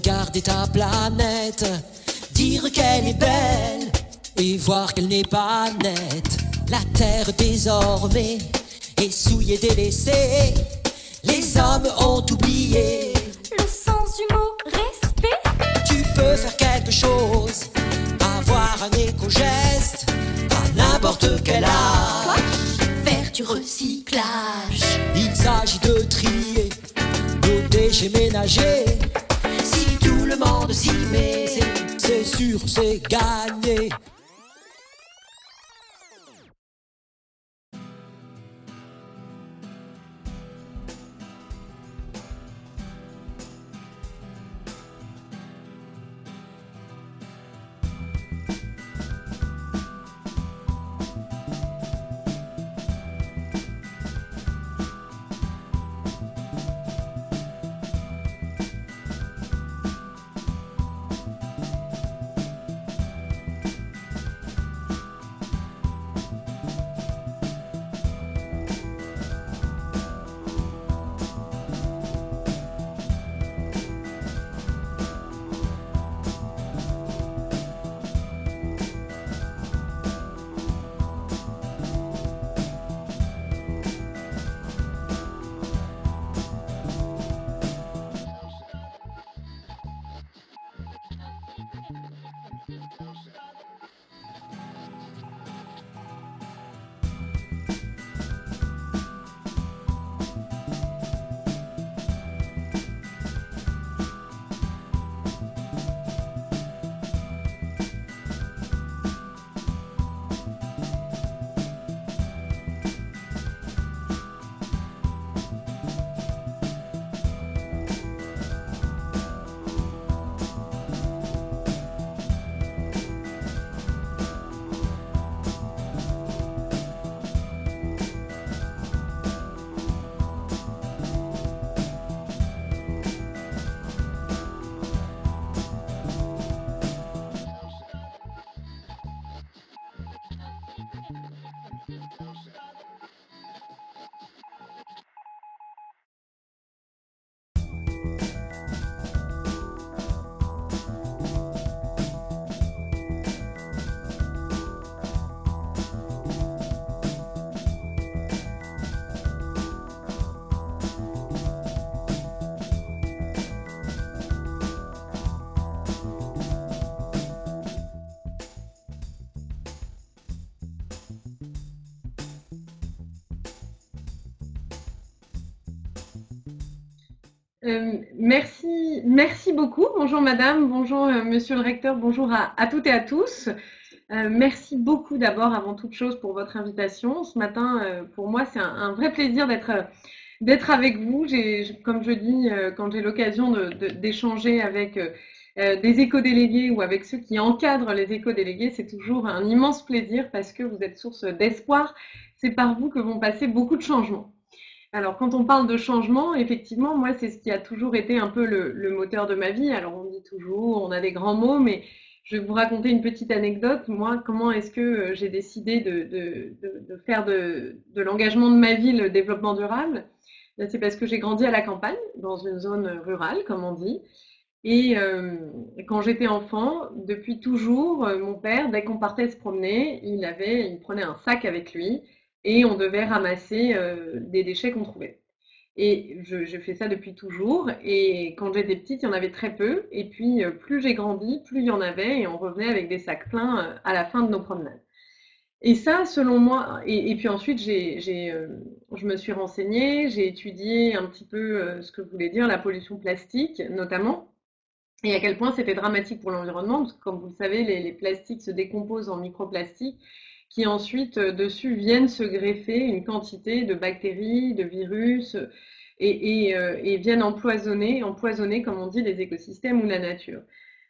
regarder ta planète, dire qu'elle est belle et voir qu'elle n'est pas nette. La terre désormais est souillée, délaissée. Les hommes ont oublié le sens du mot respect. Tu peux faire quelque chose, avoir un éco-geste à n'importe quel âge. Faire du recyclage. Il s'agit de trier nos déchets ménagers. Si tout le monde s'y met, c'est sûr, c'est gagné. Merci beaucoup. Bonjour madame, bonjour monsieur le recteur, bonjour à toutes et à tous. Merci beaucoup d'abord avant toute chose pour votre invitation. Ce matin, pour moi, c'est un vrai plaisir d'être avec vous. Comme je dis, quand j'ai l'occasion d'échanger avec des éco-délégués ou avec ceux qui encadrent les éco-délégués, c'est toujours un immense plaisir parce que vous êtes source d'espoir. C'est par vous que vont passer beaucoup de changements. Alors, quand on parle de changement, effectivement, moi, c'est ce qui a toujours été un peu le moteur de ma vie. Alors, on dit toujours, on a des grands mots, mais je vais vous raconter une petite anecdote. Moi, comment est-ce que j'ai décidé de faire de l'engagement de ma vie le développement durable? C'est parce que j'ai grandi à la campagne, dans une zone rurale, comme on dit. Et quand j'étais enfant, depuis toujours, mon père, dès qu'on partait se promener, il prenait un sac avec lui et on devait ramasser des déchets qu'on trouvait. Et je fais ça depuis toujours. Et quand j'étais petite, il y en avait très peu. Et puis, plus j'ai grandi, plus il y en avait. Et on revenait avec des sacs pleins à la fin de nos promenades. Et ça, selon moi, et puis ensuite, je me suis renseignée, j'ai étudié un petit peu ce que voulait dire la pollution plastique, notamment, et à quel point c'était dramatique pour l'environnement, parce que comme vous le savez, les plastiques se décomposent en microplastiques, qui ensuite, dessus, viennent se greffer une quantité de bactéries, de virus, et viennent empoisonner, comme on dit, les écosystèmes ou la nature.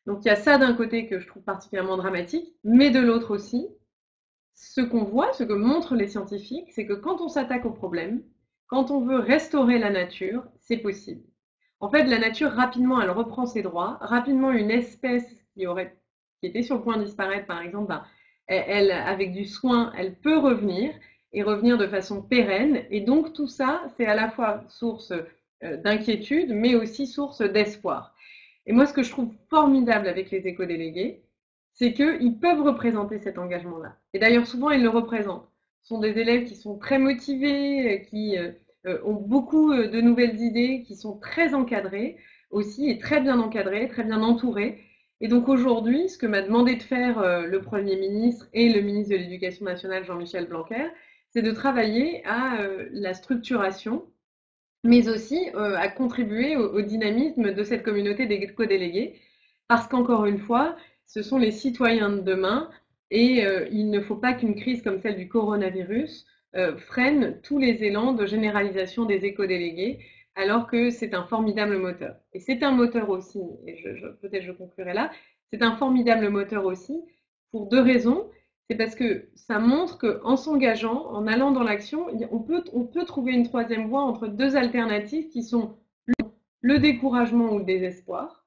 Donc il y a ça d'un côté que je trouve particulièrement dramatique, mais de l'autre aussi, ce qu'on voit, ce que montrent les scientifiques, c'est que quand on s'attaque au problème, quand on veut restaurer la nature, c'est possible. En fait, la nature, rapidement, elle reprend ses droits. Rapidement, une espèce qui était sur le point de disparaître, par exemple, elle, avec du soin, elle peut revenir et revenir de façon pérenne. Et donc, tout ça, c'est à la fois source d'inquiétude, mais aussi source d'espoir. Et moi, ce que je trouve formidable avec les éco-délégués, c'est qu'ils peuvent représenter cet engagement-là. Et d'ailleurs, souvent, ils le représentent. Ce sont des élèves qui sont très motivés, qui ont beaucoup de nouvelles idées, qui sont très encadrés aussi, et très bien encadrés, très bien entourés. Et donc aujourd'hui, ce que m'a demandé de faire le Premier ministre et le ministre de l'Éducation nationale, Jean-Michel Blanquer, c'est de travailler à la structuration, mais aussi à contribuer au dynamisme de cette communauté d'éco-délégués, parce qu'encore une fois, ce sont les citoyens de demain, et il ne faut pas qu'une crise comme celle du coronavirus freine tous les élans de généralisation des éco-délégués, alors que c'est un formidable moteur. Et c'est un moteur aussi, et peut-être je conclurai là, c'est un formidable moteur aussi pour deux raisons. C'est parce que ça montre qu'en s'engageant, en allant dans l'action, on peut trouver une troisième voie entre deux alternatives qui sont le découragement ou le désespoir,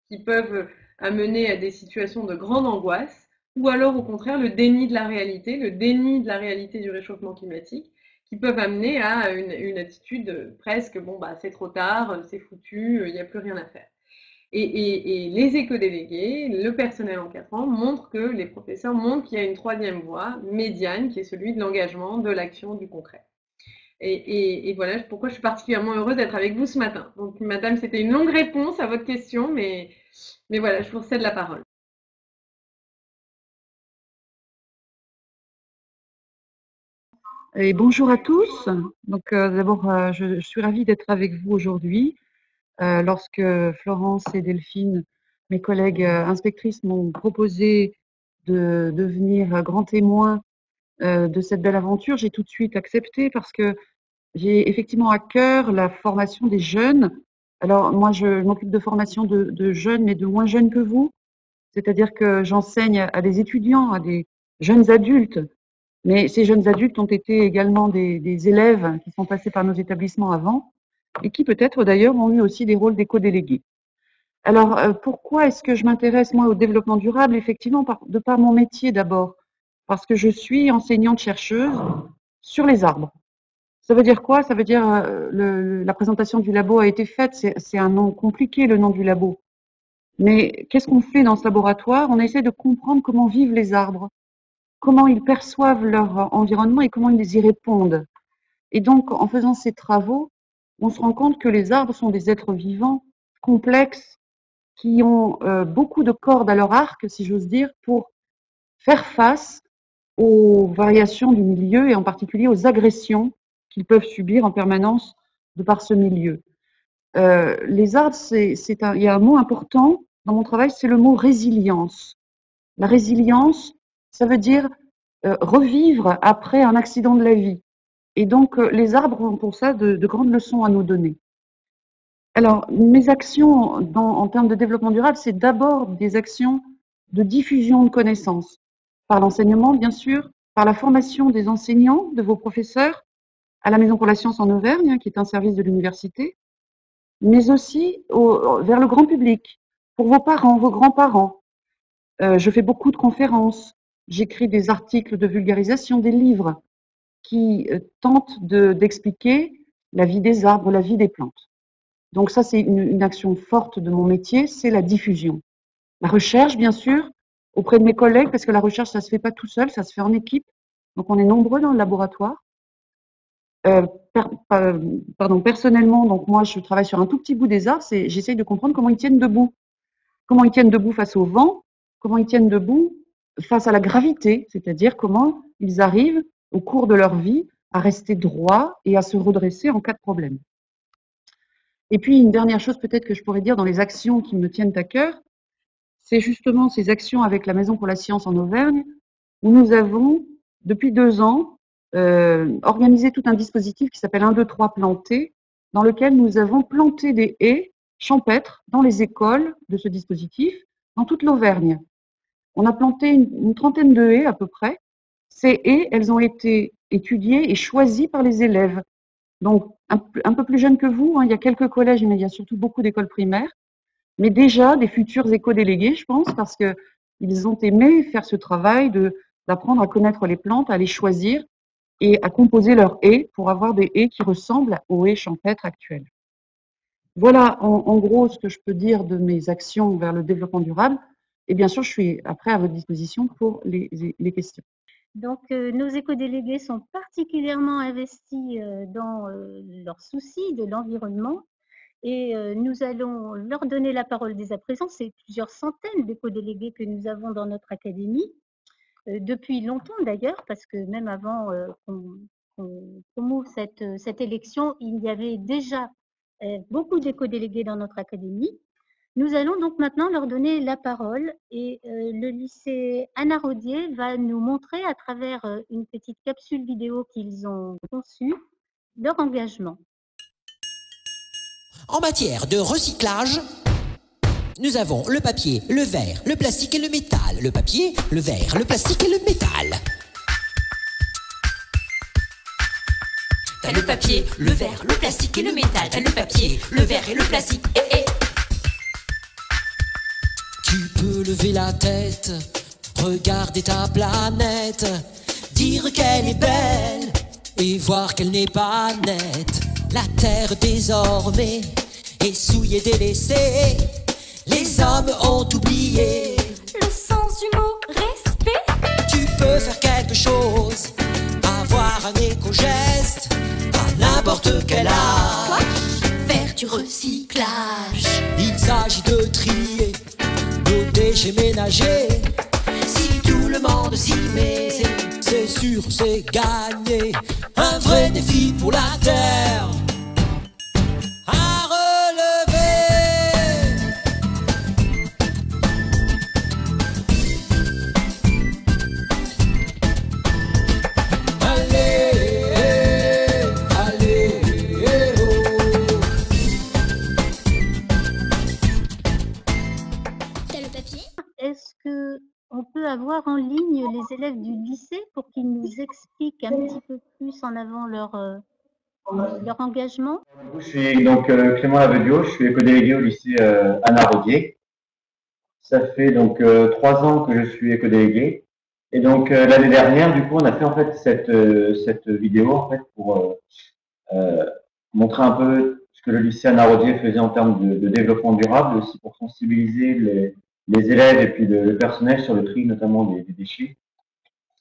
qui peuvent amener à des situations de grande angoisse, ou alors au contraire le déni de la réalité du réchauffement climatique, qui peuvent amener à une attitude presque, bon, bah, c'est trop tard, c'est foutu, il n'y a plus rien à faire. Et les éco-délégués, le personnel encadrant montrent que les professeurs montrent qu'il y a une troisième voie médiane qui est celui de l'engagement, de l'action, du concret. Et voilà pourquoi je suis particulièrement heureuse d'être avec vous ce matin. Donc, madame, c'était une longue réponse à votre question, mais voilà, je vous cède la parole. Et bonjour à tous. Donc d'abord, je suis ravie d'être avec vous aujourd'hui. Lorsque Florence et Delphine, mes collègues inspectrices, m'ont proposé de devenir grand témoin de cette belle aventure, j'ai tout de suite accepté parce que j'ai effectivement à cœur la formation des jeunes. Alors moi, je m'occupe de formation de jeunes, mais de moins jeunes que vous. C'est-à-dire que j'enseigne à des étudiants, à des jeunes adultes. Mais ces jeunes adultes ont été également des élèves qui sont passés par nos établissements avant et qui peut-être d'ailleurs ont eu aussi des rôles d'éco-délégués. Alors, pourquoi est-ce que je m'intéresse moi au développement durable? Effectivement, de par mon métier d'abord, parce que je suis enseignante-chercheuse sur les arbres. Ça veut dire quoi? Ça veut dire, la présentation du labo a été faite, c'est un nom compliqué, le nom du labo. Mais qu'est-ce qu'on fait dans ce laboratoire? On essaie de comprendre comment vivent les arbres, comment ils perçoivent leur environnement et comment ils y répondent. Et donc, en faisant ces travaux, on se rend compte que les arbres sont des êtres vivants, complexes, qui ont beaucoup de cordes à leur arc, si j'ose dire, pour faire face aux variations du milieu et en particulier aux agressions qu'ils peuvent subir en permanence de par ce milieu. Les arbres, il y a un mot important dans mon travail, c'est le mot résilience. La résilience, ça veut dire revivre après un accident de la vie. Et donc, les arbres ont pour ça de grandes leçons à nous donner. Alors, mes actions en termes de développement durable, c'est d'abord des actions de diffusion de connaissances, par l'enseignement, bien sûr, par la formation des enseignants, de vos professeurs, à la Maison pour la Science en Auvergne, qui est un service de l'université, mais aussi vers le grand public, pour vos parents, vos grands-parents. Je fais beaucoup de conférences, j'écris des articles de vulgarisation, des livres qui tentent d'expliquer la vie des arbres, la vie des plantes. Donc ça, c'est une action forte de mon métier, c'est la diffusion. La recherche, bien sûr, auprès de mes collègues, parce que la recherche, ça se fait pas tout seul, ça se fait en équipe. Donc on est nombreux dans le laboratoire. Personnellement, donc moi, je travaille sur un tout petit bout des arbres, j'essaye de comprendre comment ils tiennent debout. Comment ils tiennent debout face au vent, comment ils tiennent debout face à la gravité, c'est-à-dire comment ils arrivent au cours de leur vie à rester droits et à se redresser en cas de problème. Et puis, une dernière chose peut-être que je pourrais dire dans les actions qui me tiennent à cœur, c'est justement ces actions avec la Maison pour la Science en Auvergne, où nous avons, depuis 2 ans, organisé tout un dispositif qui s'appelle 1, 2, 3 planter, dans lequel nous avons planté des haies champêtres dans les écoles de ce dispositif, dans toute l'Auvergne. On a planté une trentaine de haies à peu près. Ces haies, elles ont été étudiées et choisies par les élèves. Donc, un peu plus jeunes que vous, hein, il y a quelques collèges, mais il y a surtout beaucoup d'écoles primaires. Mais déjà, des futurs éco-délégués, je pense, parce qu'ils ont aimé faire ce travail d'apprendre à connaître les plantes, à les choisir et à composer leurs haies pour avoir des haies qui ressemblent aux haies champêtres actuelles. Voilà en gros ce que je peux dire de mes actions vers le développement durable. Et bien sûr, je suis après à votre disposition pour les questions. Donc, nos éco-délégués sont particulièrement investis dans leurs soucis de l'environnement et nous allons leur donner la parole dès à présent. C'est plusieurs centaines d'éco-délégués que nous avons dans notre académie, depuis longtemps d'ailleurs, parce que même avant qu'on promouve cette élection, il y avait déjà beaucoup d'éco-délégués dans notre académie. Nous allons donc maintenant leur donner la parole et le lycée Anna Rodier va nous montrer à travers une petite capsule vidéo qu'ils ont conçue leur engagement. En matière de recyclage, nous avons le papier, le verre, le plastique et le métal. Le papier, le verre, le plastique et le métal. T'as le papier, le verre, le plastique et le métal. T'as le papier, le verre et le plastique. Tu peux lever la tête, regarder ta planète, dire qu'elle est belle et voir qu'elle n'est pas nette. La terre désormais est souillée, délaissée. Les hommes ont oublié Le sens du mot respect. Tu peux faire quelque chose, avoir un éco-geste à n'importe quel âge. Faire du recyclage. Il s'agit de trier nos déchets ménagers. Si tout le monde s'y met, c'est sûr, c'est gagné. Un vrai défi pour la Terre à relever. Allez, allez, oh. T'as le papier? Est-ce qu'on peut avoir en ligne les élèves du lycée pour qu'ils nous expliquent un petit peu plus en avant leur engagement? Je suis donc Clément Lavedio, je suis éco-délégué au lycée Anna Rodier. Ça fait donc 3 ans que je suis éco-délégué. Et donc l'année dernière, du coup, on a fait en fait cette vidéo en fait pour montrer un peu ce que le lycée Anna Rodier faisait en termes de développement durable, aussi pour sensibiliser les élèves et puis le personnel sur le tri notamment des déchets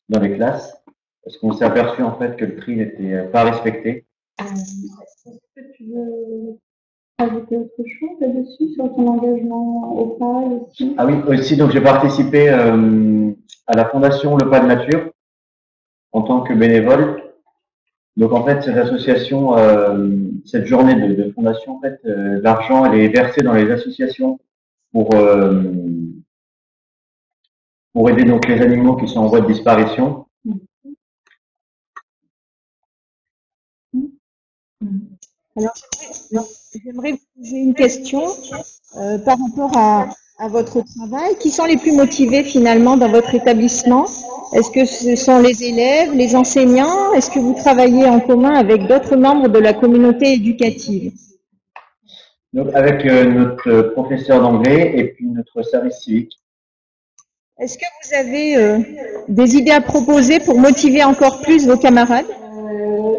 dans les classes, parce qu'on s'est aperçu en fait que le tri n'était pas respecté. Est-ce que tu veux ajouter autre chose là-dessus sur ton engagement au PAL aussi? Ah oui, aussi, donc j'ai participé à la fondation Le Pas de Nature en tant que bénévole. Donc en fait, cette association, cette journée de fondation, en fait, l'argent elle est versé dans les associations pour aider donc les animaux qui sont en voie de disparition. Alors, j'aimerais vous poser une question par rapport à votre travail. Qui sont les plus motivés finalement dans votre établissement? Est-ce que ce sont les élèves, les enseignants? Est-ce que vous travaillez en commun avec d'autres membres de la communauté éducative? Donc avec notre professeur d'anglais et puis notre service civique. Est-ce que vous avez des idées à proposer pour motiver encore plus vos camarades?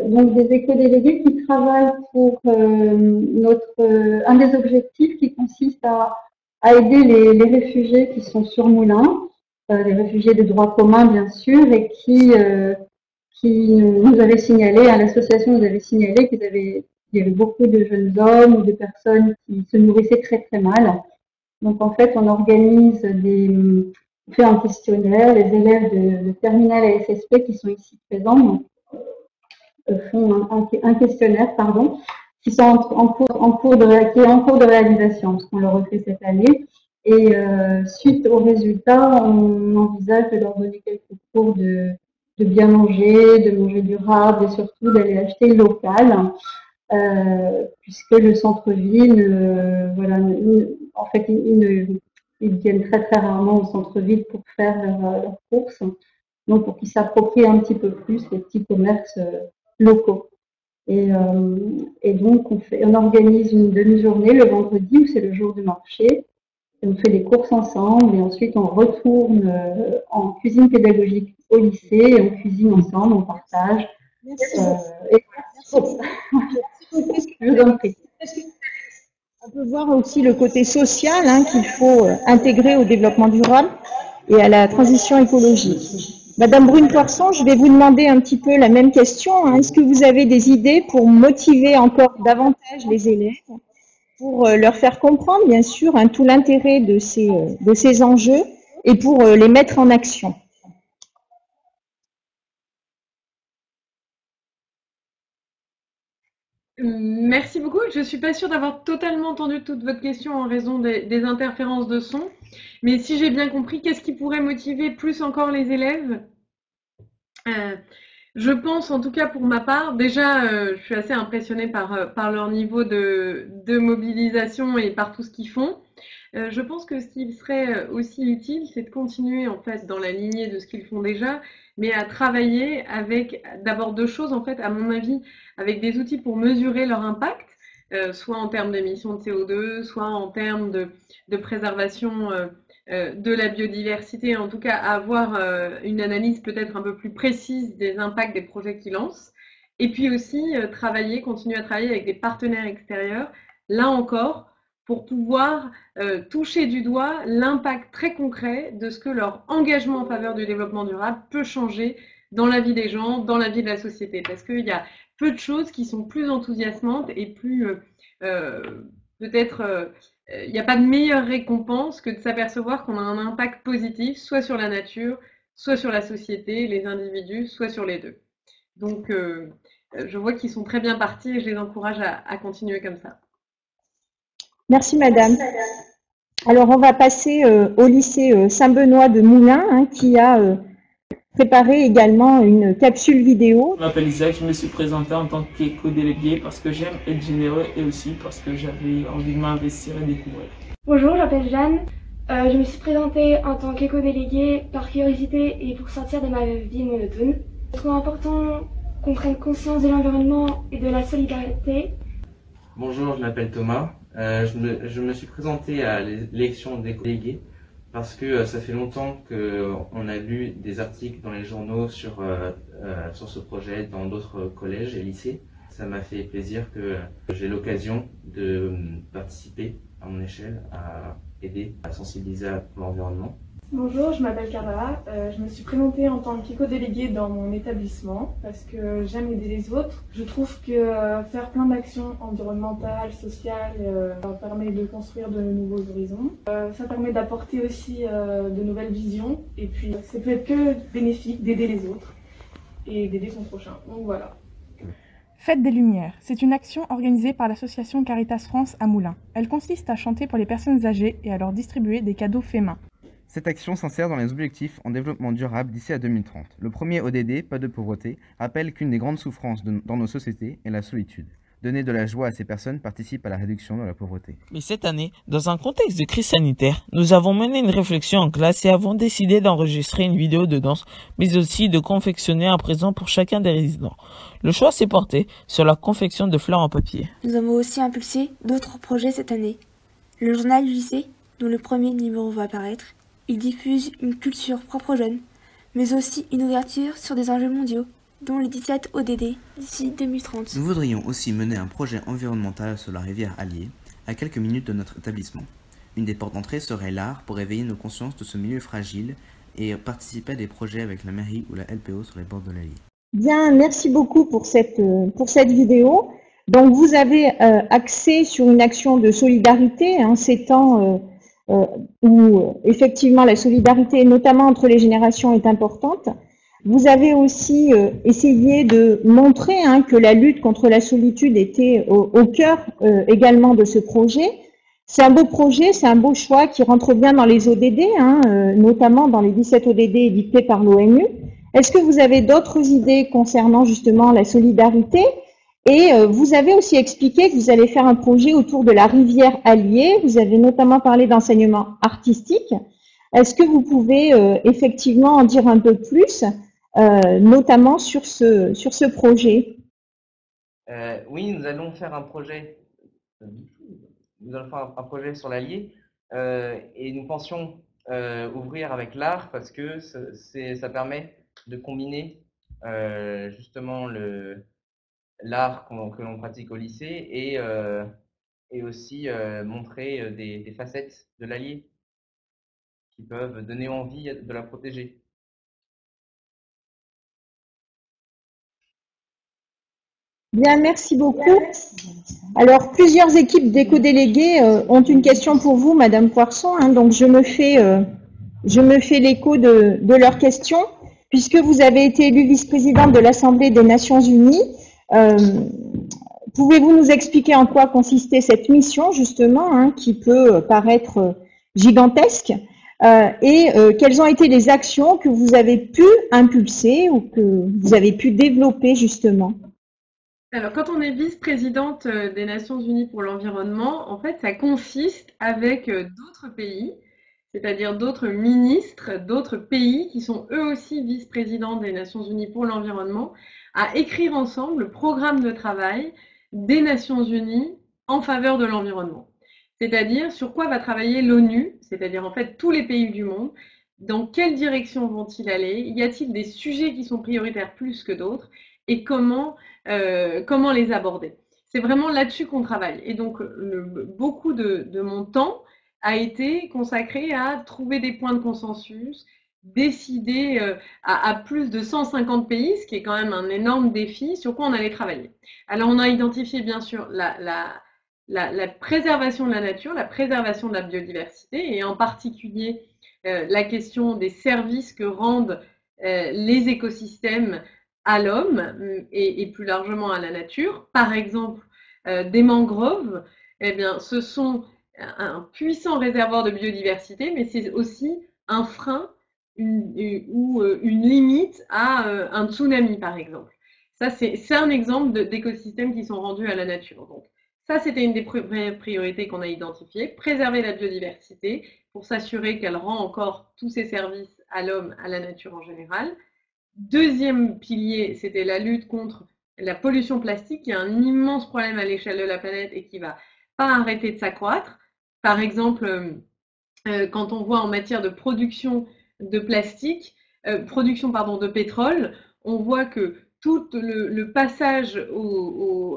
Donc des éco-délégués qui travaillent pour un des objectifs qui consiste à aider les réfugiés qui sont sur Moulins, les réfugiés de droit commun bien sûr, et qui nous avaient signalé, l'association nous avait signalé qu'il y avait beaucoup de jeunes hommes ou de personnes qui se nourrissaient très très mal. Donc en fait on organise on fait un questionnaire, les élèves de terminale à SSP qui sont ici présents font un questionnaire, qui sont qui est en cours de réalisation, ce qu'on leur a fait cette année. Et suite aux résultats, on envisage de leur donner quelques cours de bien manger, de manger durable et surtout d'aller acheter local, puisque le centre-ville, voilà, en fait, ils viennent très très rarement au centre-ville pour faire leurs courses, donc pour qu'ils s'approprient un petit peu plus les petits commerces locaux. Et donc on organise une demi-journée le vendredi où c'est le jour du marché. Et on fait des courses ensemble et ensuite on retourne en cuisine pédagogique au lycée et on cuisine ensemble, on partage. Merci. Je vous en prie. On peut voir aussi le côté social qu'il faut intégrer au développement durable et à la transition écologique. Madame Brune-Poisson, je vais vous demander un petit peu la même question. Est-ce que vous avez des idées pour motiver encore davantage les élèves, pour leur faire comprendre, bien sûr, tout l'intérêt de ces enjeux et pour les mettre en action? Merci beaucoup. Je ne suis pas sûre d'avoir totalement entendu toute votre question en raison des interférences de son. Mais si j'ai bien compris, qu'est-ce qui pourrait motiver plus encore les élèves? Je pense, en tout cas pour ma part, déjà, je suis assez impressionnée par leur niveau de mobilisation et par tout ce qu'ils font. Je pense que ce qui serait aussi utile, c'est de continuer en fait dans la lignée de ce qu'ils font déjà, mais à travailler avec d'abord deux choses en fait, à mon avis, avec des outils pour mesurer leur impact, soit en termes d'émissions de CO2, soit en termes de préservation de la biodiversité, en tout cas avoir une analyse peut-être un peu plus précise des impacts des projets qu'ils lancent. Et puis aussi continuer à travailler avec des partenaires extérieurs, là encore, pour pouvoir toucher du doigt l'impact très concret de ce que leur engagement en faveur du développement durable peut changer dans la vie des gens, dans la vie de la société. Parce qu'il y a peu de choses qui sont plus enthousiasmantes et plus peut-être il n'y a pas de meilleure récompense que de s'apercevoir qu'on a un impact positif, soit sur la nature, soit sur la société, les individus, soit sur les deux. Donc, je vois qu'ils sont très bien partis et je les encourage à continuer comme ça. Merci, madame. Alors, on va passer au lycée Saint-Benoît de Moulins, qui a préparé également une capsule vidéo. Je m'appelle Isaac, je me suis présenté en tant qu'éco-délégué parce que j'aime être généreux et aussi parce que j'avais envie de m'investir et découvrir. Bonjour, je m'appelle Jeanne. Je me suis présentée en tant qu'éco-déléguée par curiosité et pour sortir de ma vie monotone. Je trouve important qu'on prenne conscience de l'environnement et de la solidarité. Bonjour, je m'appelle Thomas. Je me suis présenté à l'élection d'éco-délégués parce que ça fait longtemps qu'on a lu des articles dans les journaux sur ce projet dans d'autres collèges et lycées. Ça m'a fait plaisir que j'ai l'occasion de participer à mon échelle à aider à sensibiliser pour l'environnement. Bonjour, je m'appelle Carla. Je me suis présentée en tant qu'éco-déléguée dans mon établissement parce que j'aime aider les autres. Je trouve que faire plein d'actions environnementales, sociales, permet de construire de nouveaux horizons. Ça permet d'apporter aussi de nouvelles visions et puis ça peut être que bénéfique d'aider les autres et d'aider son prochain. Donc voilà. Fête des Lumières, c'est une action organisée par l'association Caritas France à Moulins. Elle consiste à chanter pour les personnes âgées et à leur distribuer des cadeaux faits main. Cette action s'insère dans les objectifs en développement durable d'ici à 2030. Le premier ODD, pas de pauvreté, rappelle qu'une des grandes souffrances dans nos sociétés est la solitude. Donner de la joie à ces personnes participe à la réduction de la pauvreté. Mais cette année, dans un contexte de crise sanitaire, nous avons mené une réflexion en classe et avons décidé d'enregistrer une vidéo de danse, mais aussi de confectionner un présent pour chacun des résidents. Le choix s'est porté sur la confection de fleurs en papier. Nous avons aussi impulsé d'autres projets cette année. Le journal du lycée, dont le premier numéro va apparaître, il diffuse une culture propre aux jeunes, mais aussi une ouverture sur des enjeux mondiaux, dont les 17 ODD d'ici 2030. Nous voudrions aussi mener un projet environnemental sur la rivière Allier, à quelques minutes de notre établissement. Une des portes d'entrée serait l'art pour éveiller nos consciences de ce milieu fragile et participer à des projets avec la mairie ou la LPO sur les bords de l'Allier. Bien, merci beaucoup pour cette vidéo. Donc, vous avez axé sur une action de solidarité, ces temps où effectivement la solidarité, notamment entre les générations, est importante. Vous avez aussi essayé de montrer que la lutte contre la solitude était au cœur également de ce projet. C'est un beau projet, c'est un beau choix qui rentre bien dans les ODD, notamment dans les 17 ODD édictés par l'ONU. Est-ce que vous avez d'autres idées concernant justement la solidarité? Et vous avez aussi expliqué que vous allez faire un projet autour de la rivière Allier. Vous avez notamment parlé d'enseignement artistique. Est-ce que vous pouvez effectivement en dire un peu plus, notamment sur ce projet? Oui, nous allons faire un projet. Nous allons faire un projet sur l'Allier et nous pensions ouvrir avec l'art parce que ça permet de combiner justement l'art que l'on pratique au lycée et aussi montrer des facettes de l'allié qui peuvent donner envie de la protéger. Bien, merci beaucoup. Alors, plusieurs équipes d'éco-délégués ont une question pour vous, Madame Poirson. Donc, je me fais l'écho de leurs questions. Puisque vous avez été élue vice-présidente de l'Assemblée des Nations Unies, pouvez-vous nous expliquer en quoi consistait cette mission, justement, qui peut paraître gigantesque, et quelles ont été les actions que vous avez pu impulser ou que vous avez pu développer, justement? Alors, quand on est vice-présidente des Nations Unies pour l'environnement, en fait, ça consiste avec d'autres pays, c'est-à-dire d'autres ministres, d'autres pays qui sont eux aussi vice-présidents des Nations Unies pour l'environnement, à écrire ensemble le programme de travail des Nations Unies en faveur de l'environnement. C'est-à-dire sur quoi va travailler l'ONU, c'est-à-dire en fait tous les pays du monde, dans quelle direction vont-ils aller, y a-t-il des sujets qui sont prioritaires plus que d'autres, et comment les aborder. C'est vraiment là-dessus qu'on travaille. Et donc, beaucoup de mon temps a été consacré à trouver des points de consensus, décider à plus de 150 pays, ce qui est quand même un énorme défi, sur quoi on allait travailler. Alors, on a identifié bien sûr la préservation de la nature, la préservation de la biodiversité, et en particulier la question des services que rendent les écosystèmes à l'homme et plus largement à la nature. Par exemple, des mangroves, eh bien, ce sont un puissant réservoir de biodiversité, mais c'est aussi un frein ou une limite à un tsunami, par exemple. Ça, c'est un exemple d'écosystèmes qui sont rendus à la nature. Donc, ça, c'était une des priorités qu'on a identifiées, préserver la biodiversité pour s'assurer qu'elle rend encore tous ses services à l'homme, à la nature en général. Deuxième pilier, c'était la lutte contre la pollution plastique, qui est un immense problème à l'échelle de la planète et qui va pas arrêter de s'accroître. Par exemple, quand on voit en matière de production de plastique, de pétrole, on voit que tout le passage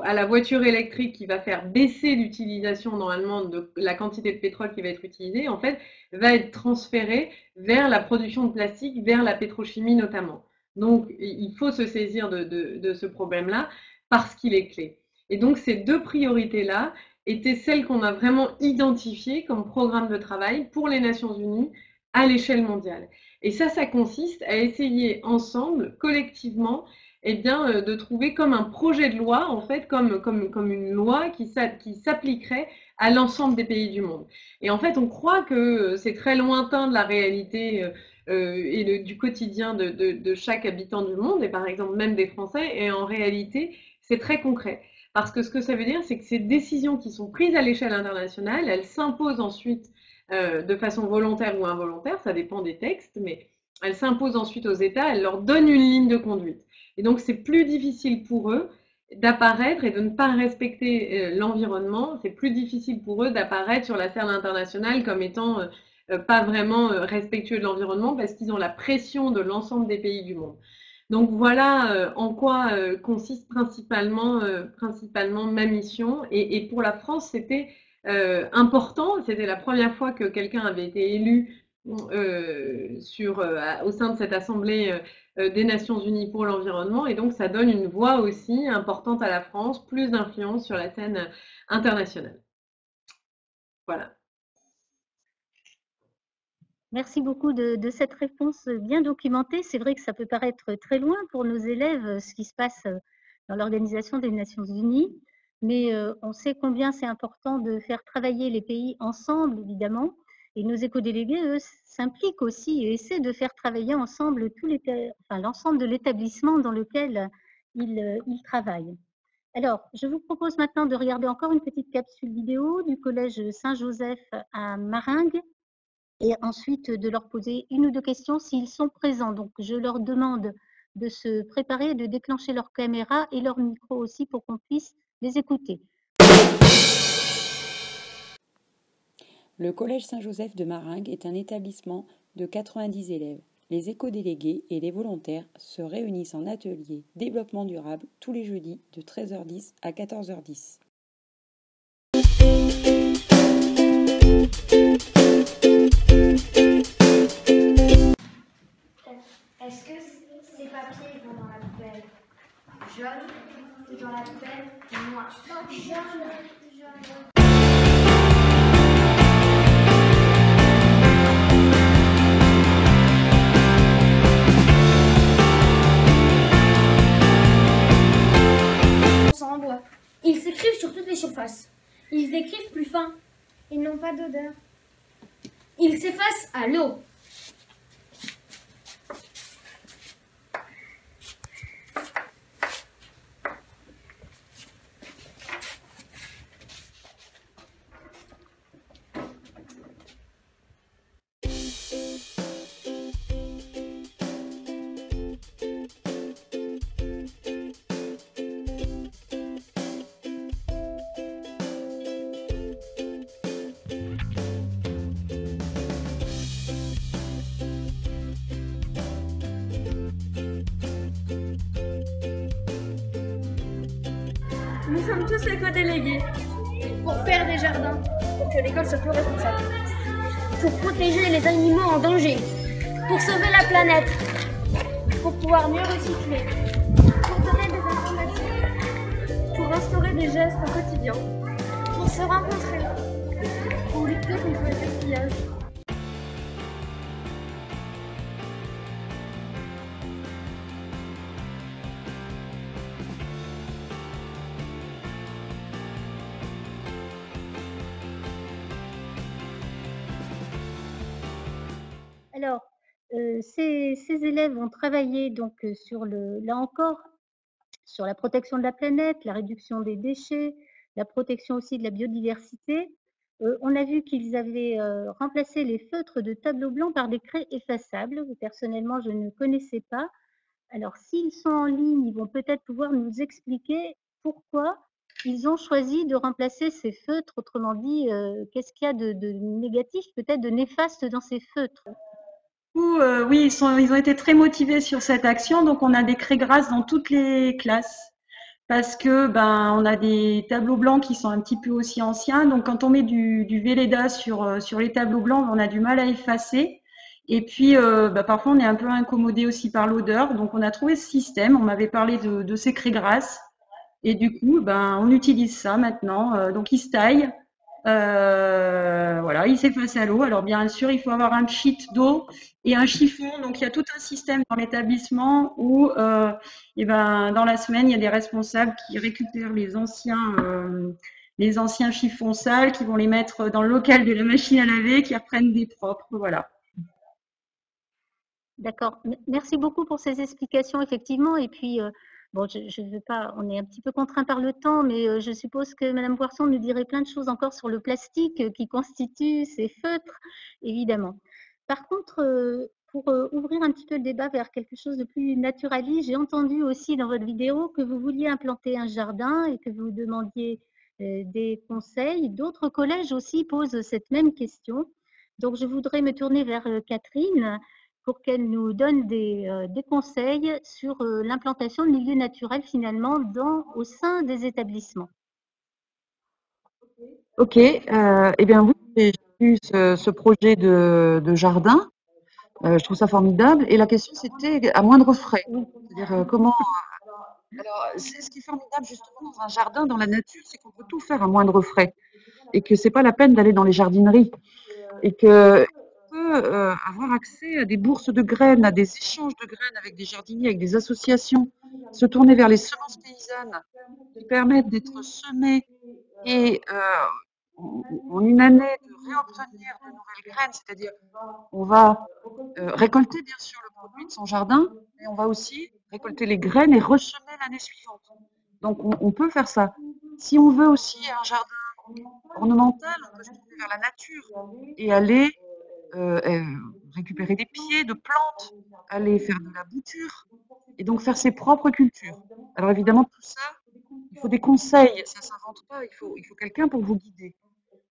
à la voiture électrique qui va faire baisser l'utilisation normalement de la quantité de pétrole qui va être utilisée, en fait, va être transféré vers la production de plastique, vers la pétrochimie notamment. Donc, il faut se saisir de ce problème-là parce qu'il est clé. Et donc, ces deux priorités-là étaient celles qu'on a vraiment identifiées comme programme de travail pour les Nations Unies à l'échelle mondiale. Et ça consiste à essayer ensemble, collectivement, de trouver comme un projet de loi, en fait, comme une loi qui s'appliquerait à l'ensemble des pays du monde. Et en fait, on croit que c'est très lointain de la réalité et du quotidien de chaque habitant du monde, et par exemple même des Français, et en réalité, c'est très concret. Parce que ce que ça veut dire, c'est que ces décisions qui sont prises à l'échelle internationale, elles s'imposent ensuite de façon volontaire ou involontaire, ça dépend des textes, mais elles s'imposent ensuite aux États, elles leur donnent une ligne de conduite. Et donc, c'est plus difficile pour eux d'apparaître et de ne pas respecter l'environnement. C'est plus difficile pour eux d'apparaître sur la scène internationale comme étant pas vraiment respectueux de l'environnement parce qu'ils ont la pression de l'ensemble des pays du monde. Donc voilà en quoi consiste principalement ma mission. Et pour la France, c'était important. C'était la première fois que quelqu'un avait été élu au sein de cette Assemblée des Nations Unies pour l'environnement. Et donc ça donne une voix aussi importante à la France, plus d'influence sur la scène internationale. Voilà. Merci beaucoup de cette réponse bien documentée. C'est vrai que ça peut paraître très loin pour nos élèves, ce qui se passe dans l'Organisation des Nations Unies, mais on sait combien c'est important de faire travailler les pays ensemble, évidemment, et nos éco-délégués, eux, s'impliquent aussi et essaient de faire travailler ensemble l'ensemble de l'établissement dans lequel ils travaillent. Alors, je vous propose maintenant de regarder encore une petite capsule vidéo du Collège Saint-Joseph à Maringues, et ensuite de leur poser une ou deux questions s'ils sont présents. Donc, je leur demande de se préparer et de déclencher leur caméra et leur micro aussi pour qu'on puisse les écouter. Le Collège Saint-Joseph de Maringues est un établissement de 90 élèves. Les éco-délégués et les volontaires se réunissent en atelier développement durable tous les jeudis de 13h10 à 14h10. Est-ce que ces papiers vont dans la poubelle jaune ou dans la poubelle noire? Jaune. Ensemble. Ils s'écrivent sur toutes les surfaces. Ils écrivent plus fin. Ils n'ont pas d'odeur. Ils s'effacent à l'eau. Nous sommes tous éco-délégués Pour faire des jardins, pour que l'école soit plus responsable. Pour protéger les animaux en danger. Pour sauver la planète. Pour pouvoir mieux recycler. Pour donner des informations. pour instaurer des gestes au quotidien, Pour se rencontrer. pour lutter contre le gaspillage. Alors, ces élèves ont travaillé donc sur là encore, sur la protection de la planète, la réduction des déchets, la protection aussi de la biodiversité. On a vu qu'ils avaient remplacé les feutres de tableau blanc par des craies effaçables. Personnellement, je ne connaissais pas. Alors, s'ils sont en ligne, ils vont peut-être pouvoir nous expliquer pourquoi ils ont choisi de remplacer ces feutres. Autrement dit, qu'est-ce qu'il y a de négatif, peut-être de néfaste dans ces feutres? Oui, ils ont été très motivés sur cette action, donc on a des craies grasses dans toutes les classes parce que on a des tableaux blancs qui sont un petit peu aussi anciens, donc quand on met du Velleda sur les tableaux blancs, on a du mal à effacer. Et puis parfois on est un peu incommodé aussi par l'odeur, donc on a trouvé ce système. On m'avait parlé de ces craies grasses et du coup on utilise ça maintenant. Donc ils se taillent. Voilà, il s'efface à l'eau. Alors bien sûr, il faut avoir un sheet d'eau et un chiffon. Donc il y a tout un système dans l'établissement où dans la semaine, il y a des responsables qui récupèrent les anciens chiffons sales, qui vont les mettre dans le local de la machine à laver, qui reprennent des propres. Voilà. D'accord. Merci beaucoup pour ces explications, effectivement. Et puis, bon, je veux pas, on est un petit peu contraint par le temps, mais je suppose que Madame Poisson nous dirait plein de choses encore sur le plastique qui constitue ces feutres, évidemment. Par contre, pour ouvrir un petit peu le débat vers quelque chose de plus naturaliste, j'ai entendu aussi dans votre vidéo que vous vouliez implanter un jardin et que vous demandiez des conseils. D'autres collèges aussi posent cette même question. Donc, je voudrais me tourner vers Catherine pour qu'elle nous donne des conseils sur l'implantation de milieux naturels finalement au sein des établissements. Ok, eh bien oui, j'ai eu ce projet de jardin. Je trouve ça formidable. Et la question, c'était à moindre frais. C'est-à-dire comment. Alors, c'est ce qui est formidable justement dans un jardin, dans la nature, c'est qu'on peut tout faire à moindre frais. Et que c'est pas la peine d'aller dans les jardineries. Et que peut avoir accès à des bourses de graines, à des échanges de graines avec des jardiniers, avec des associations, se tourner vers les semences paysannes qui permettent d'être semées et en une année de réobtenir de nouvelles graines, c'est-à-dire on va récolter bien sûr le produit de son jardin, mais on va aussi récolter les graines et ressemer l'année suivante. Donc on peut faire ça. Si on veut aussi un jardin ornemental, on peut se tourner vers la nature et aller récupérer des pieds de plantes, aller faire de la bouture et donc faire ses propres cultures. Alors évidemment, tout ça, il faut des conseils, ça ne s'invente pas, il faut quelqu'un pour vous guider.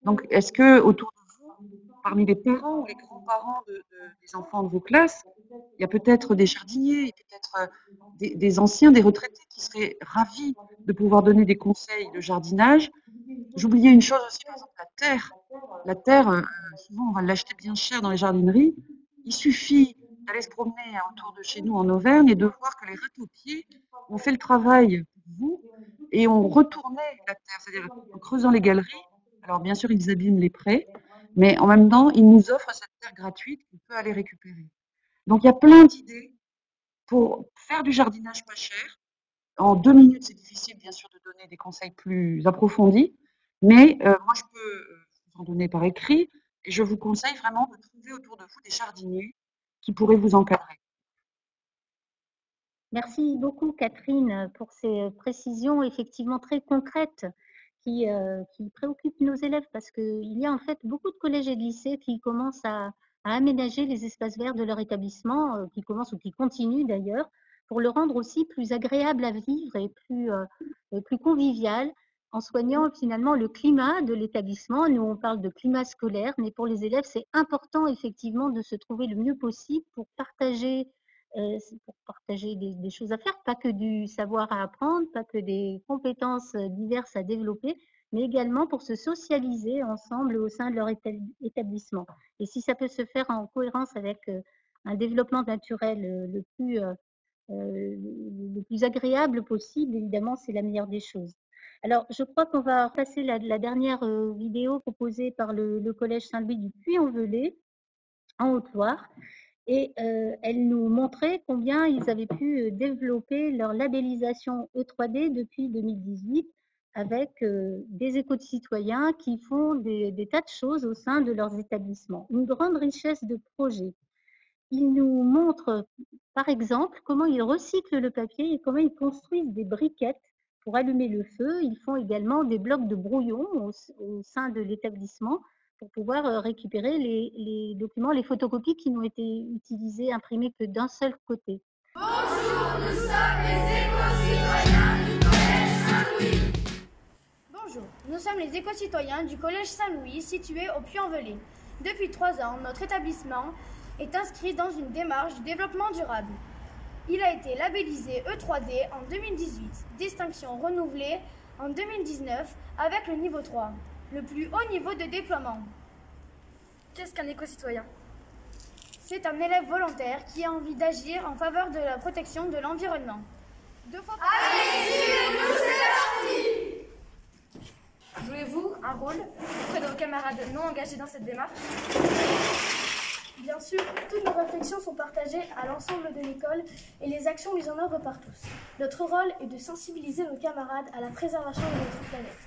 Donc est-ce que autour de vous, parmi les parents ou les grands-parents des enfants de vos classes, il y a peut-être des jardiniers, peut-être des anciens, des retraités qui seraient ravis de pouvoir donner des conseils de jardinage? J'oubliais une chose aussi, par exemple la terre. La terre, souvent, on va l'acheter bien cher dans les jardineries. Il suffit d'aller se promener autour de chez nous en Auvergne et de voir que les râteaux-pieds ont fait le travail pour vous et ont retourné la terre, c'est-à-dire en creusant les galeries. Alors, bien sûr, ils abîment les prés, mais en même temps, ils nous offrent cette terre gratuite qu'on peut aller récupérer. Donc, il y a plein d'idées pour faire du jardinage pas cher. En 2 minutes, c'est difficile, bien sûr, de donner des conseils plus approfondis, mais moi, je peux vous en donner par écrit et je vous conseille vraiment de trouver autour de vous des jardiniers qui pourraient vous encadrer. Merci beaucoup, Catherine, pour ces précisions effectivement très concrètes qui préoccupent nos élèves parce qu'il y a en fait beaucoup de collèges et de lycées qui commencent à aménager les espaces verts de leur établissement, qui commencent ou qui continuent d'ailleurs, pour le rendre aussi plus agréable à vivre et plus convivial, en soignant finalement le climat de l'établissement. Nous, on parle de climat scolaire, mais pour les élèves, c'est important effectivement de se trouver le mieux possible pour partager des choses à faire, pas que du savoir à apprendre, pas que des compétences diverses à développer, mais également pour se socialiser ensemble au sein de leur établissement. Et si ça peut se faire en cohérence avec un développement naturel le plus agréable possible, évidemment, c'est la meilleure des choses. Alors, je crois qu'on va passer la dernière vidéo proposée par le Collège Saint-Louis du Puy-en-Velay, en Haute-Loire. Et elle nous montrait combien ils avaient pu développer leur labellisation E3D depuis 2018 avec des éco-citoyens qui font des tas de choses au sein de leurs établissements. Une grande richesse de projets. Ils nous montrent, par exemple, comment ils recyclent le papier et comment ils construisent des briquettes pour allumer le feu. Ils font également des blocs de brouillon au sein de l'établissement pour pouvoir récupérer les documents, les photocopies qui n'ont été utilisées, imprimées que d'un seul côté. Bonjour, nous sommes les éco-citoyens du Collège Saint-Louis. Bonjour, nous sommes les éco-citoyens du Collège Saint-Louis situé au Puy-en-Velay. Depuis 3 ans, notre établissement est inscrit dans une démarche de développement durable. Il a été labellisé E3D en 2018, distinction renouvelée en 2019 avec le niveau 3, le plus haut niveau de déploiement. Qu'est-ce qu'un éco-citoyen ? C'est un élève volontaire qui a envie d'agir en faveur de la protection de l'environnement. Allez, suivez-nous, c'est parti! Jouez-vous un rôle auprès de vos camarades non engagés dans cette démarche ? Bien sûr, toutes nos réflexions sont partagées à l'ensemble de l'école et les actions mises en œuvre par tous. Notre rôle est de sensibiliser nos camarades à la préservation de notre planète.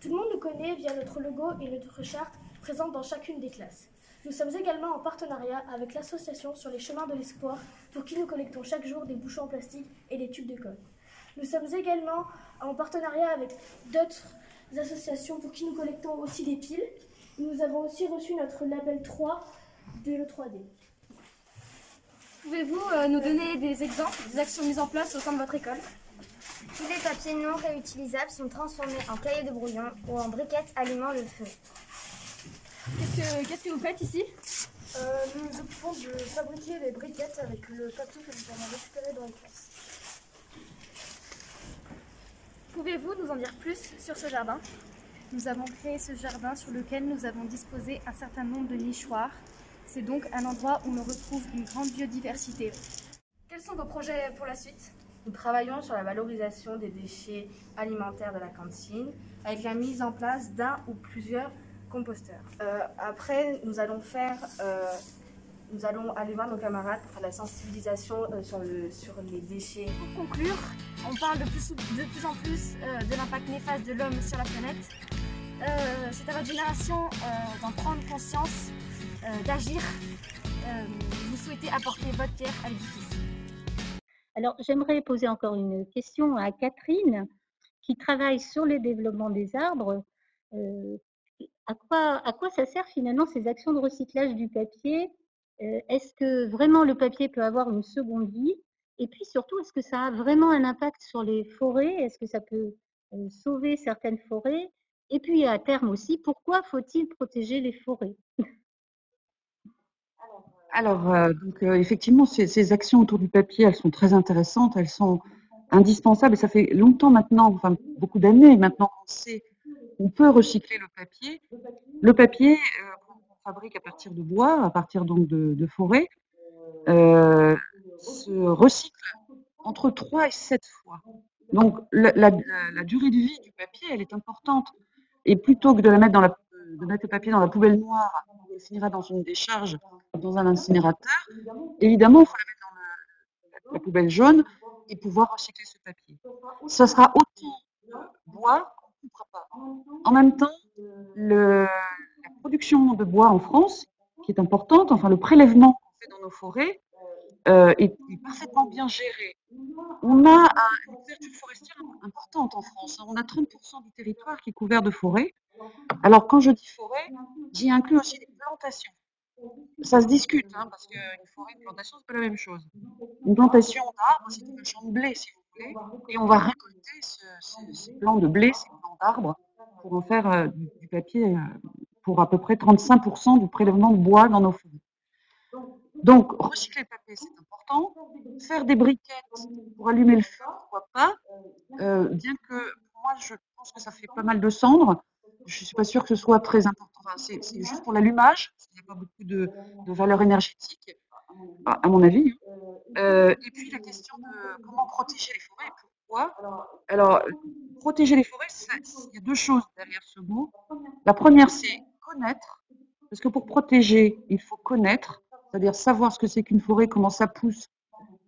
Tout le monde nous connaît via notre logo et notre charte présente dans chacune des classes. Nous sommes également en partenariat avec l'association Sur les chemins de l'espoir pour qui nous collectons chaque jour des bouchons en plastique et des tubes de colle. Nous sommes également en partenariat avec d'autres associations pour qui nous collectons aussi des piles. Nous avons aussi reçu notre label 3 de l'E3D. Pouvez-vous nous donner des exemples des actions mises en place au sein de votre école ? Tous les papiers non réutilisables sont transformés en cahiers de brouillon ou en briquettes allumant le feu. Qu'est-ce que vous faites ici ? Nous nous occupons de fabriquer les briquettes avec le papier que nous avons récupéré dans les classes. Pouvez-vous nous en dire plus sur ce jardin ? Nous avons créé ce jardin sur lequel nous avons disposé un certain nombre de nichoirs. C'est donc un endroit où l'on retrouve une grande biodiversité. Quels sont vos projets pour la suite ? Nous travaillons sur la valorisation des déchets alimentaires de la cantine avec la mise en place d'un ou plusieurs composteurs. Après, nous allons aller voir nos camarades pour faire la sensibilisation sur les déchets. Pour conclure, on parle de plus en plus de l'impact néfaste de l'homme sur la planète. C'est à votre génération d'en prendre conscience, d'agir. Vous souhaitez apporter votre pierre à l'édifice. Alors, j'aimerais poser encore une question à Catherine, qui travaille sur le développement des arbres. À quoi ça sert finalement ces actions de recyclage du papier ? Est-ce que vraiment le papier peut avoir une seconde vie ? Et puis surtout, est-ce que ça a vraiment un impact sur les forêts ? Est-ce que ça peut sauver certaines forêts ? Et puis à terme aussi, pourquoi faut-il protéger les forêts ? Alors, effectivement, ces actions autour du papier, elles sont très intéressantes, elles sont indispensables. Et ça fait longtemps maintenant, enfin beaucoup d'années maintenant qu'on sait qu'on peut recycler le papier. Le papier qu'on fabrique à partir de bois, à partir donc de forêt, se recycle entre 3 et 7 fois. Donc la durée de vie du papier, elle est importante. Et plutôt que de mettre le papier dans la poubelle noire, où il finira dans une décharge, dans un incinérateur, évidemment, il faut la mettre dans la poubelle jaune et pouvoir recycler ce papier. Ça sera autant de bois qu'on ne coupera pas. En même temps, la production de bois en France, qui est importante, enfin le prélèvement qu'on fait dans nos forêts, est parfaitement bien géré. On a une couverture forestière importante en France. On a 30% du territoire qui est couvert de forêts. Alors, quand je dis forêt, j'y inclus aussi des plantations. Ça se discute, parce qu'une forêt et une plantation, c'est pas la même chose. Une plantation d'arbres, c'est un champ de blé, si vous voulez, et on va récolter ces plants de blé, ces plants d'arbres, pour en faire du papier pour à peu près 35% du prélèvement de bois dans nos forêts. Donc, recycler le papier, c'est important. Faire des briquettes pour allumer le feu, pourquoi pas. Bien que, pour moi, je pense que ça fait pas mal de cendres. Je ne suis pas sûre que ce soit très important. Enfin, c'est juste pour l'allumage. Il n'y a pas beaucoup de valeur énergétique, à mon avis. Et puis, la question de comment protéger les forêts et pourquoi. Alors, protéger les forêts, il y a deux choses derrière ce mot. La première, c'est connaître. Parce que pour protéger, il faut connaître, c'est-à-dire savoir ce que c'est qu'une forêt, comment ça pousse,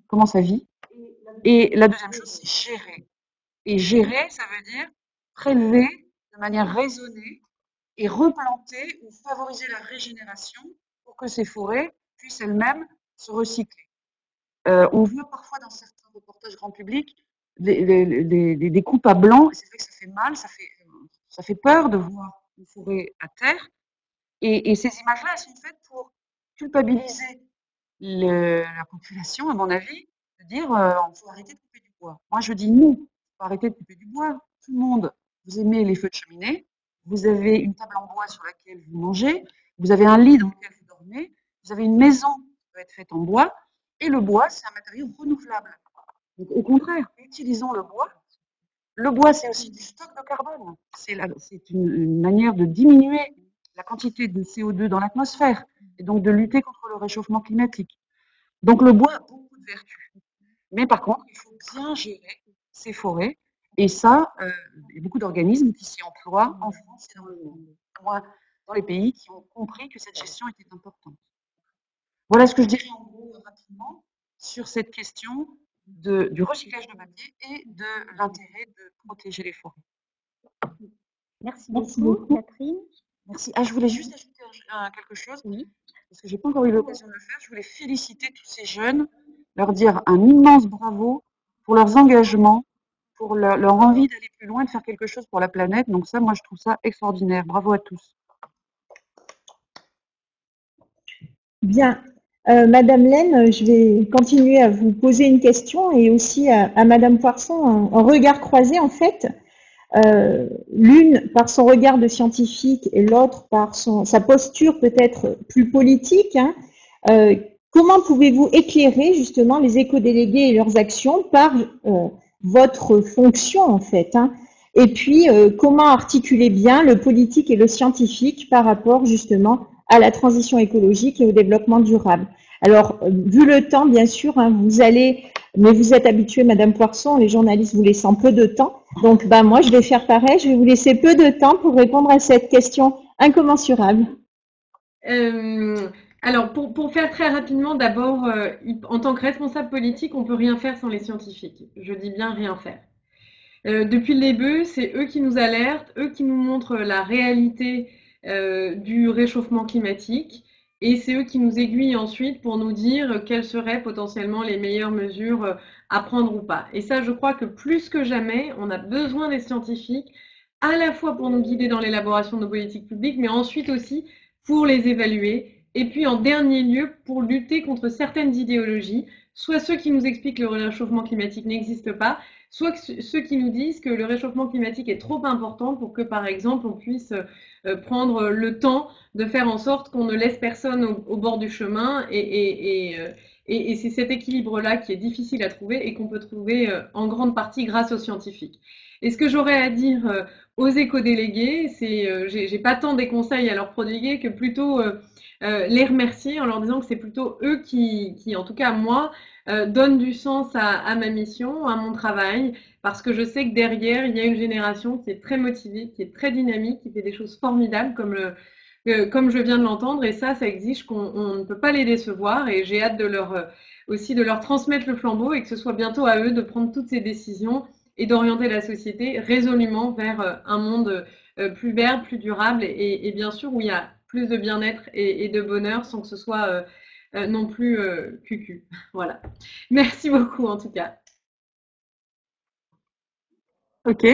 comment ça vit. Et la deuxième chose, c'est gérer. Et gérer, ça veut dire prélever de manière raisonnée et replanter ou favoriser la régénération pour que ces forêts puissent elles-mêmes se recycler. On voit parfois dans certains reportages grand public des coupes à blanc, et c'est vrai que ça fait mal, ça fait peur de voir une forêt à terre. Et ces images-là, elles sont faites pour culpabiliser la population, à mon avis, de dire il faut arrêter de couper du bois. Moi, je dis non, il faut arrêter de couper du bois. Tout le monde, vous aimez les feux de cheminée, vous avez une table en bois sur laquelle vous mangez, vous avez un lit dans lequel vous dormez, vous avez une maison qui peut être faite en bois, et le bois, c'est un matériau renouvelable. Donc, au contraire, utilisons le bois. Le bois, c'est aussi du stock de carbone. C'est une manière de diminuer la quantité de CO2 dans l'atmosphère et donc de lutter contre le réchauffement climatique. Donc le bois a beaucoup de vertus. Mais par contre, il faut bien gérer ces forêts. Et ça, il y a beaucoup d'organismes qui s'y emploient en France et dans le monde. Moi, dans les pays qui ont compris que cette gestion était importante. Voilà ce que je dirais en gros rapidement sur cette question du recyclage de papier et de l'intérêt de protéger les forêts. Merci beaucoup, Catherine. Merci. Ah, je voulais juste ajouter quelque chose, parce que je n'ai pas encore eu l'occasion de le faire. Je voulais féliciter tous ces jeunes, leur dire un immense bravo pour leurs engagements, pour leur envie d'aller plus loin, de faire quelque chose pour la planète. Donc ça, moi, je trouve ça extraordinaire. Bravo à tous. Bien. Madame Laine, je vais continuer à vous poser une question et aussi à Madame Poisson, un regard croisé en fait. L'une par son regard de scientifique et l'autre par sa posture peut-être plus politique. Comment pouvez-vous éclairer justement les éco-délégués et leurs actions par votre fonction en fait, et puis comment articuler bien le politique et le scientifique par rapport justement à la transition écologique et au développement durable. Alors, vu le temps, bien sûr, mais vous êtes habituée, Madame Poisson, les journalistes vous laissant peu de temps. Donc, moi, je vais faire pareil, je vais vous laisser peu de temps pour répondre à cette question incommensurable. Alors, pour faire très rapidement, d'abord, en tant que responsable politique, on ne peut rien faire sans les scientifiques. Je dis bien rien faire. Depuis le début, c'est eux qui nous alertent, eux qui nous montrent la réalité du réchauffement climatique, et c'est eux qui nous aiguillent ensuite pour nous dire quelles seraient potentiellement les meilleures mesures à prendre ou pas. Et ça, je crois que plus que jamais, on a besoin des scientifiques, à la fois pour nous guider dans l'élaboration de nos politiques publiques, mais ensuite aussi pour les évaluer, et puis en dernier lieu, pour lutter contre certaines idéologies, soit ceux qui nous expliquent que le réchauffement climatique n'existe pas, soit ceux qui nous disent que le réchauffement climatique est trop important pour que, par exemple, on puisse prendre le temps de faire en sorte qu'on ne laisse personne au bord du chemin. Et c'est cet équilibre-là qui est difficile à trouver et qu'on peut trouver en grande partie grâce aux scientifiques. Et ce que j'aurais à dire aux éco-délégués, c'est j'ai pas tant des conseils à leur prodiguer que plutôt les remercier en leur disant que c'est plutôt eux qui, en tout cas moi, donnent du sens à ma mission, à mon travail, parce que je sais que derrière, il y a une génération qui est très motivée, qui est très dynamique, qui fait des choses formidables comme je viens de l'entendre, et ça exige qu'on ne peut pas les décevoir, et j'ai hâte de aussi de leur transmettre le flambeau et que ce soit bientôt à eux de prendre toutes ces décisions et d'orienter la société résolument vers un monde plus vert, plus durable et bien sûr où il y a plus de bien-être et de bonheur sans que ce soit non plus cucu. Voilà. Merci beaucoup en tout cas. Ok,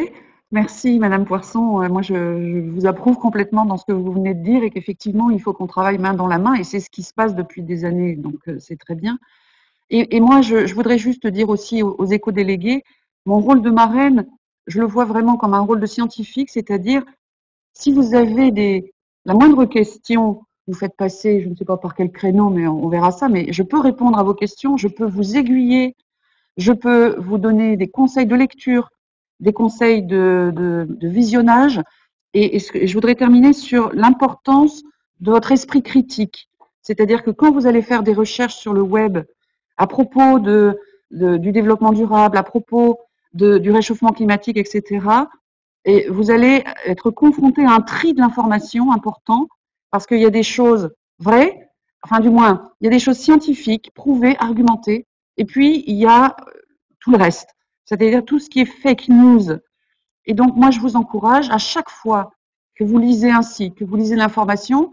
merci Madame Poisson. Moi, je vous approuve complètement dans ce que vous venez de dire et qu'effectivement, il faut qu'on travaille main dans la main et c'est ce qui se passe depuis des années, donc c'est très bien. Et moi, je voudrais juste dire aussi aux éco-délégués, mon rôle de marraine, je le vois vraiment comme un rôle de scientifique, c'est-à-dire si vous avez la moindre question, vous faites passer, je ne sais pas par quel créneau, mais on verra ça, mais je peux répondre à vos questions, je peux vous aiguiller, je peux vous donner des conseils de lecture, des conseils de visionnage, et je voudrais terminer sur l'importance de votre esprit critique. C'est-à-dire que quand vous allez faire des recherches sur le web à propos du développement durable, à propos du réchauffement climatique, etc., et vous allez être confronté à un tri de l'information important parce qu'il y a des choses vraies, enfin du moins, il y a des choses scientifiques, prouvées, argumentées, et puis il y a tout le reste, c'est-à-dire tout ce qui est fake news. Et donc moi je vous encourage à chaque fois que vous lisez un site, que vous lisez l'information,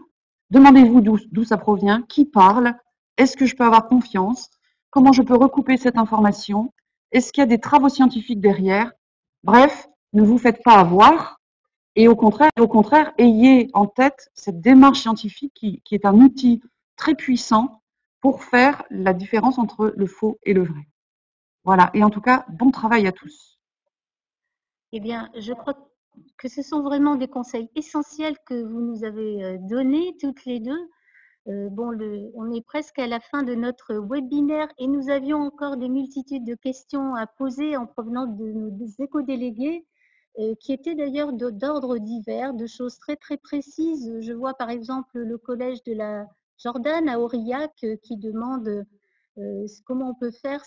demandez-vous d'où ça provient, qui parle, est-ce que je peux avoir confiance, comment je peux recouper cette information, est-ce qu'il y a des travaux scientifiques derrière, bref, ne vous faites pas avoir et au contraire, ayez en tête cette démarche scientifique qui est un outil très puissant pour faire la différence entre le faux et le vrai. Voilà, et en tout cas, bon travail à tous. Eh bien, je crois que ce sont vraiment des conseils essentiels que vous nous avez donnés toutes les deux. On est presque à la fin de notre webinaire et nous avions encore des multitudes de questions à poser en provenance de nos éco-délégués qui étaient d'ailleurs d'ordre divers, de choses très très précises. Je vois par exemple le collège de la Jordan à Aurillac qui demande comment on peut faire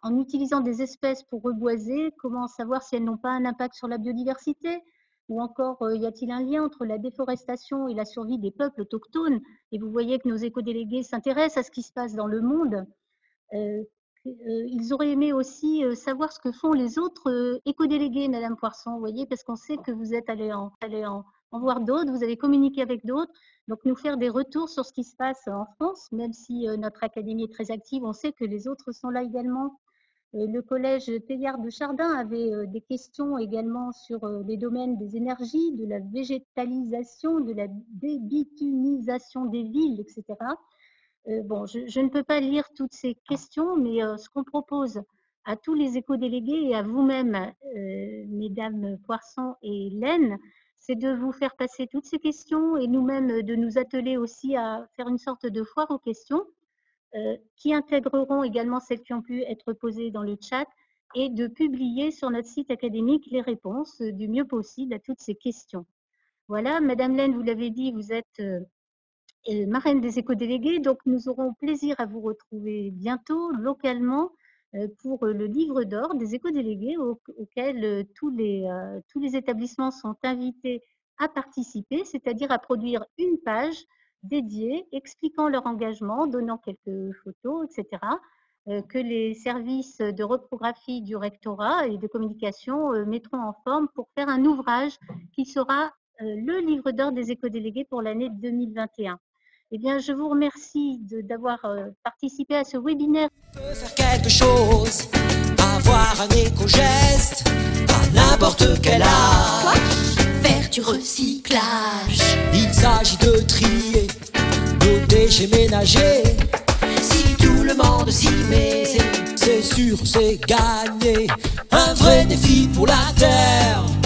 en utilisant des espèces pour reboiser, comment savoir si elles n'ont pas un impact sur la biodiversité, ou encore y a-t-il un lien entre la déforestation et la survie des peuples autochtones? Et vous voyez que nos éco-délégués s'intéressent à ce qui se passe dans le monde. Ils auraient aimé aussi savoir ce que font les autres éco-délégués, Madame Poisson, vous voyez, parce qu'on sait que vous êtes allé en voir d'autres, vous avez communiqué avec d'autres, donc nous faire des retours sur ce qui se passe en France, même si notre académie est très active, on sait que les autres sont là également. Le collège Teilhard de Chardin avait des questions également sur les domaines des énergies, de la végétalisation, de la débitumisation des villes, etc. Je ne peux pas lire toutes ces questions, mais ce qu'on propose à tous les éco-délégués et à vous-même, mesdames Poisson et Laine, c'est de vous faire passer toutes ces questions et nous-mêmes de nous atteler aussi à faire une sorte de foire aux questions qui intégreront également celles qui ont pu être posées dans le chat et de publier sur notre site académique les réponses du mieux possible à toutes ces questions. Voilà, Madame Laine, vous l'avez dit, vous êtes marraine des éco-délégués, donc nous aurons plaisir à vous retrouver bientôt localement pour le livre d'or des éco-délégués auquel tous les établissements sont invités à participer, c'est-à-dire à produire une page dédiée expliquant leur engagement, donnant quelques photos, etc., que les services de reprographie du rectorat et de communication mettront en forme pour faire un ouvrage qui sera le livre d'or des éco-délégués pour l'année 2021. Eh bien, je vous remercie d'avoir participé à ce webinaire. Faire quelque chose, avoir un éco-geste, à n'importe quel âge. Faire du recyclage. Il s'agit de trier nos déchets. déchets ménagers. Si tout le monde s'y met, c'est sûr, c'est gagné. Un vrai défi pour la terre.